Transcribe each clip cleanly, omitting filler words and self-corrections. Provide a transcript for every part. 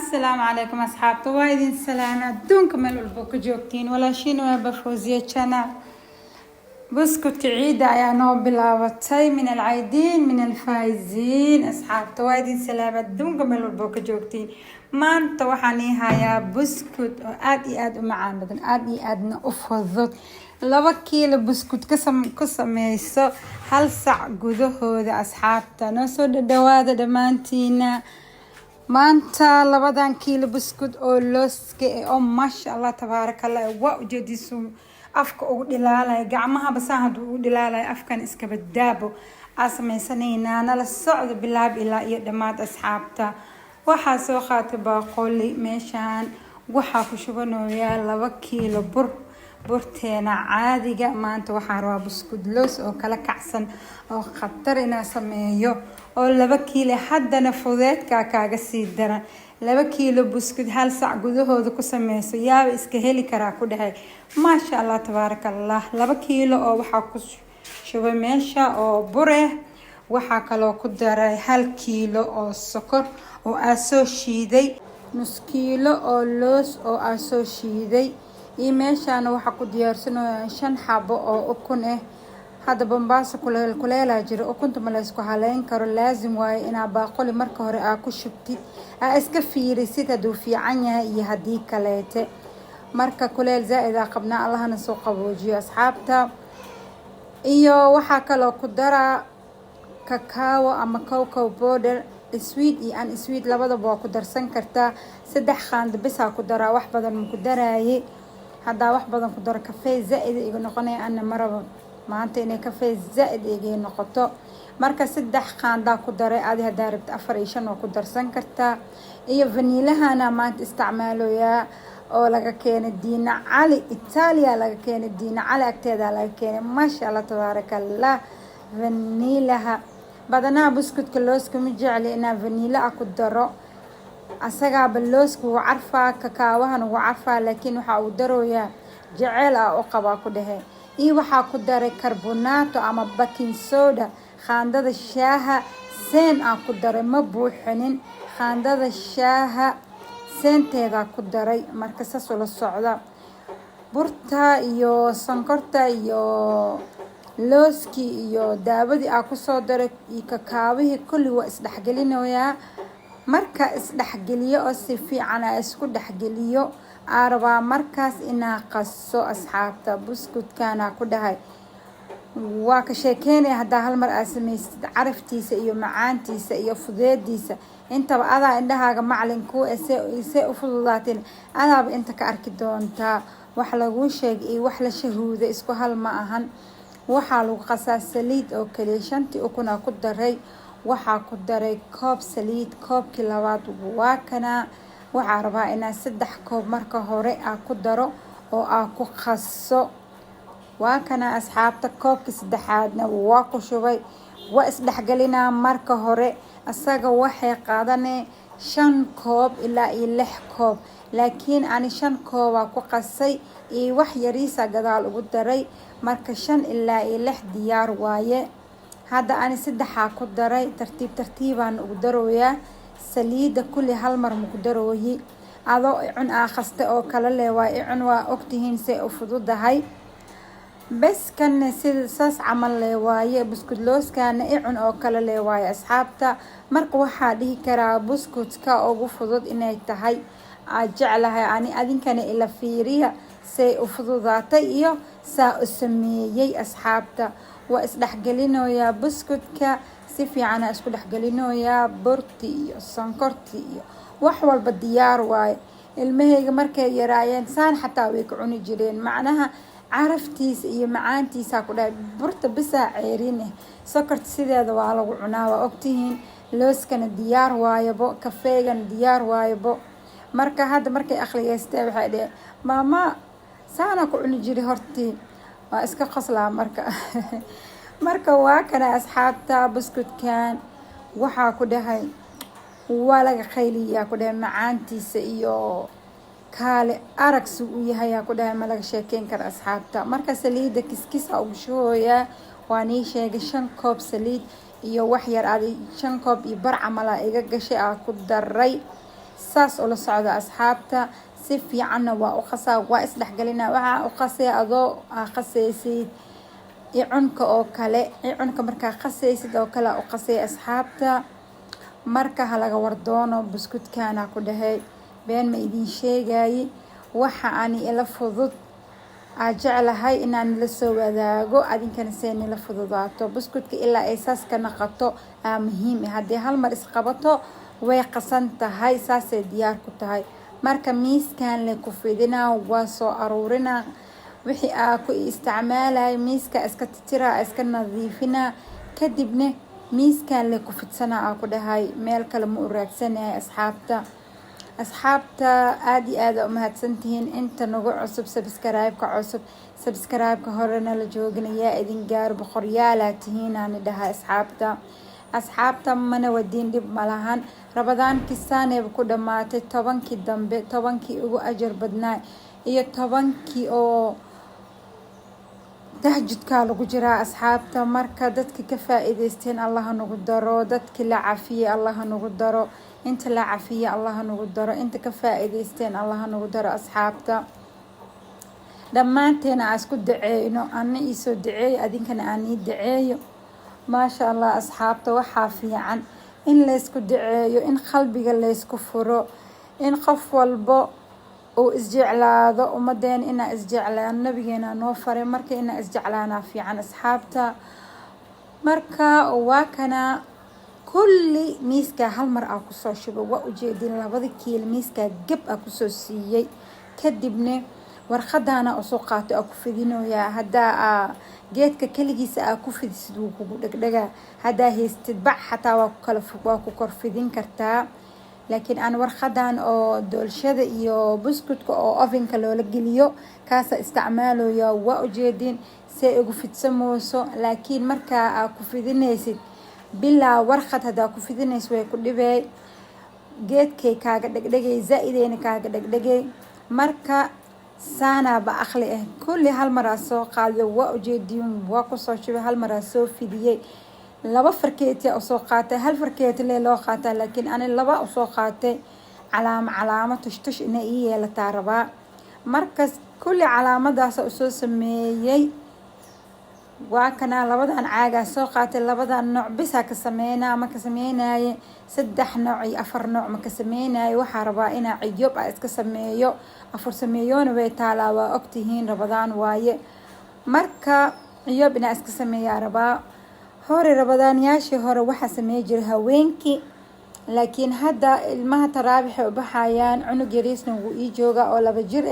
السلام عليكم أصحابتي وايدين السلامة دونكم البوك جوكتين ولا شيء بفوزية شنا بسكوت عيدة يا نوبلا وتاي من العيدين من الفايزين أصحابتي وايدين سلامة دونكم البوك جوكتين ما أنت وحني هيا بسكوت آدي معان بدن آدي نأفضت لaba kiilo buskut ka samayso hal sac gudahooda asxaabta noo soo dhawaada dhamaantiina maanta labadan kiilo buskut oo looska oo masha Allah tabaarakallah waa ujeedisu afka ugu dhilaalay gacmaha basaan haduu ugu dhilaalay afkan iska badaabo asamaysanayna nala socdo bilaab ilaa iyo dhamaad asxaabta waxa soo qaatay baaqoli meeshan waxa ku shubanayaa 2 kiilo bur burteena caadiga maanta waxaan rabaa buskud loos oo kala kacsan oo khatar inaa sameeyo oo 2 kiilo haddana fudeedka kaaga sii daran 2 kiilo buskud hal sac gudahooda ku sameyso yaaba iska heli karaa ku dhahay maasha Allah tabaarakallah 2 kiilo oo waxa ku shubay meesha oo bure waxa kale ku daray 1 kiilo oo sokor oo soo shiiday nus kiilo oo loos oo soo shiiday meeshaan waxa ku diyaarsanayaa 5 xabo oo ukun ah hada bambaas kuleela jiro ukunta ma la isku haleyn karo laazim waaye ina baaqoli marka hore ku shubtid iska fiirisid haduu fiican yahay iyo hadii kaleete marka kuleel zaid qabna Allahna soo qaboojiyo asxaabta iyo waxa kale ku dara cacao ama cocoa powder sweet iyo an sweet labadaba ku darsan kartaa 3 qaando bis ku dara wax badan ma ku daraaye هذا واحد بدن كدر كافيه زائد يجي نقني أنا مرة ما أنت إني كافيه زائد يجي نقطة مركز 6 خاندا كدر هذه داربت أفريشن وكدر سنكرتا إيه فانيلا أنا ما أنت استعمله يا أو لقى كان الدين على إيطاليا لقى كان الدين على أكتر لقى كان ما شاء الله تبارك الله فانيلا بدنا بسكوت كلوس كم جعلي إنا فانيلا أكدره asaga balooska wuu carfaa kakaawahan wuu carfaa laakiin waxa uu darooyaa jacayl oo qaba ku dhahay waxa ku daray carbonaato ama baking soda khaandada shaaha seen ku daray ma buuxinin khaandada shaaha seenteeda ku daray marka saas la socda burta iyo sonkorta iyo looski iyo daawadi ku soo daray kakaawihi kulli waa isdhaxgelinayaa marka isdhaxgeliyo oo si fiican isku dhaxgeliyo araba markaas ina qaso asxaabta buskudkana ku dhahay waa ka sheekeynay hada hal mar sameeysid caraftiisa iyo macaantiisa iyo fudeediisa intaba adaa indhahaaga macalinku ee u fududaateen adaaba inta ka arki doonta wax lagu sheegay wax la shahuuday isku hal ma ahan waxa lagu qasaa saliid oo kaliya shantii ukuna ku daray waxa ku daray koob saliid koobki labaad waa kana waxa rabaa ina 3 koob marka hore ku daro oo ku qaso waa kana asxaabta koobki saddexaadna waa ku shubay waa isdhaxgalina marka hore asaga waxay qaadanay 5 koob ilaa 6 koob laakiin ani 5 koob ku qasay wax yariisa gadaal ugu daray marka 5 ilaa 6 diyaar waaye هذا أنا 3 ku daray tartiibaan ugu darooyaa saliida kulli hal mar ma ku darooyi adoo cun akhasta oo kala leeyahay cun waa ogtihiin si u fududahay bas kan saas camal leeyahay buskud looskana cun oo kala leeyahay asxaabta marka waxa dhihi karaa buskudka ugu fudud inay tahay jeclahay ani adinkana ila fiiriya si u fududaatay iyo saa u sameeyay asxaabta waa isdhaxgelinoyaa buskudka si fiican isku dhaxgelinoyaa burti iyo sonkorti iyo wax walba diyaar waay ilmahayga markay yaraayeen saan xataa way ku cuni jireen macnaha caraftiisa iyo macaantiisa ku dhaay burta bisa ceerine sokorta sideeda waa lagu cunaa waa ogtihiin looskana diyaar waayabo kafeegan diyaar waayabo marka hadda markay akhriyeystay waxay dhaheen mama saana ku cuni jiray hortii waa iska qaslaa marka waa kana asxaabta buskudkan waxa ku dhahay waa laga qayliyaa ku dhahay macaantiisa iyo kaale aragsi u yahay ku dhahay ma laga sheekeyn karo asxaabta marka saliida kiskis ugu shooya waa nii sheegay 5 koob saliid iyo wax yar 5 koob iyo bar camal iga gashay ku daray saas ula socda asxaabta. si fiicanna waa u qasaa, waa isdhexgelina. waxaa u qasay adoo qasaysid cunka oo kale, cunka markaa qasaysid oo kale u qasay asxaabta. marka halaga wardoono buskudkaana ku dhahay been ma idin sheegay. waxa aan ila fudud jeclahay inaan la soo wadaago adinkana seen la fududaato. buskudka ilaa ay saas ka naqato muhiim ah. haddii hal mar isqabato way qasan tahay, saasay diyaar ku tahay. marka miiskan la ku fidinaa waa soo aruurina wixii ku isticmaalay miiska iska tira iska nadiifina. kadibna miiskan la ku fidsana ku dhahay meel kale ma u raadsanahay asxaabta. aad iyo aad u mahadsantihiin inta nagu cusub. subscribe-ka horena la jooginaya idin gaar boqoryaala tihiin aan dhahay asxaabta mana wadiin dhib malahan. rabadaan kisaaneba ku dhamaatay 10kii dambe, 10kii ugu ajar badnaa iyo 10kii oo tahajjudka lagu jiraa asxaabta. marka dadka ka faa'iideysteen Allah nagu daro, dadka la cafiyay Allah nagu daro, inta la cafiyay Allah nagu daro, inta ka faa'iideysteen Allah nagu daro asxaabta. dhammaanteena isku duceeyno, anna isoo duceey adinkana aan ii duceeyo. maasha Allah asxaabta. waxaa fiican in la isku duceeyo, in qalbiga la isku furo, in qof walbo oo isjeclaado. umadeen ina isjeclaan nabigeena noo faray marka ina isjeclaana fiican asxaabta. marka waa kana kulli miiska hal mar ku soo shubo. waa ujeedin 2 kiilo miiska gab ku soo siiyay. kadibna warqadaana soo qaatay ku fidinooya. hadaa geedka kaligiisa ku fidisid wuu kugu dhagdhaga. hadaa heystid bac xataa waa ku kor fidin kartaa. laakiin aan warqadan oo doolshada iyo buskudka oo ovenka loola geliyo kaasa isticmaaloya. waa ujeedin say ugu fidsamooso. laakiin markaa ku fidinaysid bilaa warqad hadaa ku fidinaysid way ku dhibay, geedkay kaaga dhagdhagay, zaaideyna kaaga dhagdhagay. marka saana ba aqli kulli hal mar soo qaado. waa ujeedin waa ku soo shubay hal mar soo fidiyay. 2 farkeeti soo qaatay, hal farkeeti loo qaatay, laakiin aan 2 soo qaatay calaamad tush inay yeelataa rabaa. markaas kulli calaamadaas soo sameeyay. waa kana 2 caaga soo qaatay, 2 nooc bis ka sameeyna ma ka sameeynaay 3 nooc iyo 4 nooc ma ka sameeynaay. waxa rabaa ina ciyob iska sameeyo. 4 sameeyoona way taalaa, waa ogtihiin rabadaan waaye. marka ciyob ina iska sameeyaa rabaa. hore rabadaanyaashii hore waxa sameey jiray haweenkii, laakiin hadda ilmaha taraabix u baxayaan. cunug yariisna wuu ii jooga oo 2 jir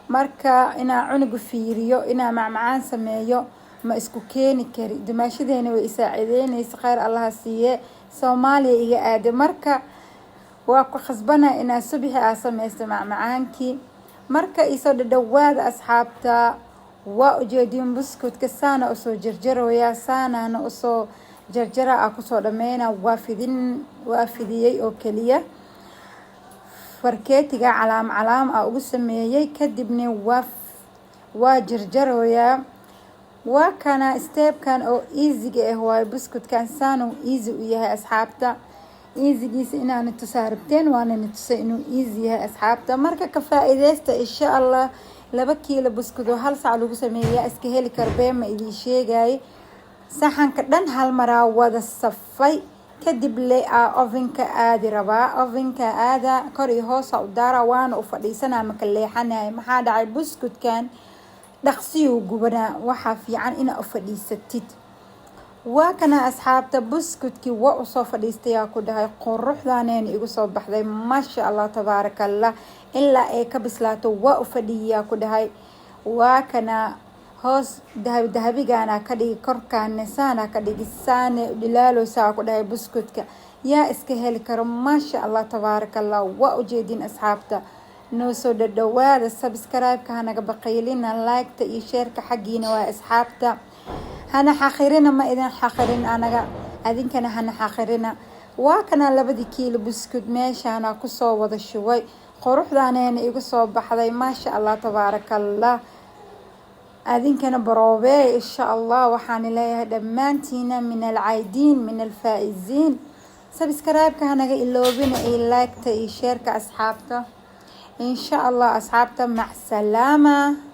marka ina cunugu fiiriyo ina macmacaan sameeyo ma isku keeni kari. dumaashadeena way isaacideynaysa khayr Allah siiye. Soomaaliya iga aade marka waa ku khasbana ina subaxii sameeysto macmacaankii. marka isoo dhawaada asxaabta. waa ujeedin buskudka saana soo jarjarooya, saana soo jarjara ku soo dhameeyna. waa fidiyay oo kaliya farkeetiga calaam ugu sameeyay. kadibna waa jarjarooya. waa kana stepkan oo easy waa buskudkan saana easy u yahay asxaabta. easygiisa inaan tusaarabteen waana tusay inuu easy yahay asxaabta. marka ka faa'iideysta insha Allah. 2 kiilo buskud oo 1 saac lagu sameeyaa iska heli karbeen ma idin sheegay. saxanka dhan hal mar wada safay. kadib ovenka aadi rabaa. ovenka aada kor iyo hoos u daara waana u fadhiisana ma kaleexanaay. maxaa dhacay buskudkan dhaqsiyo gubana. waxa fiican ina u fadhiisatid. waa kana asxaabta buskudkii waa u soo fadhiistay ku dhahay quruxdaaneen igu soo baxday maasha Allah tabaarakallah. ilaa ay ka bislaato waa u fadhiyaa ku dhahay. waa kana hoos dahabigaana ka dhigi, korkaana saana ka dhigi, saana dhilaalo saa ku dhahay buskudka. yaa iska heli karo maasha Allah tabaarakallah. waa ujeedin asxaabta. noo soo dhawaada. subscribe-ka hanaga baqaylina, like-ta iyo share-ka xaqiina waa asxaabta. hana xaqirina ma idin xaqirin anaga adinkana hana xaqirina. waa kana 2 kiilo buskud meeshana ku soo wada shubay. quruxdaaneen igu soo baxday maasha Allah tabaarakallah. adinkana baroobe insha Allah. waxaan leeyahay dhamaantiina min alcaydiin min alfaa'iziin. سبسكرايبك هنجا إلوبين إي لايك تي شيرك أصحابته إن شاء الله أصحابته مع السلامة.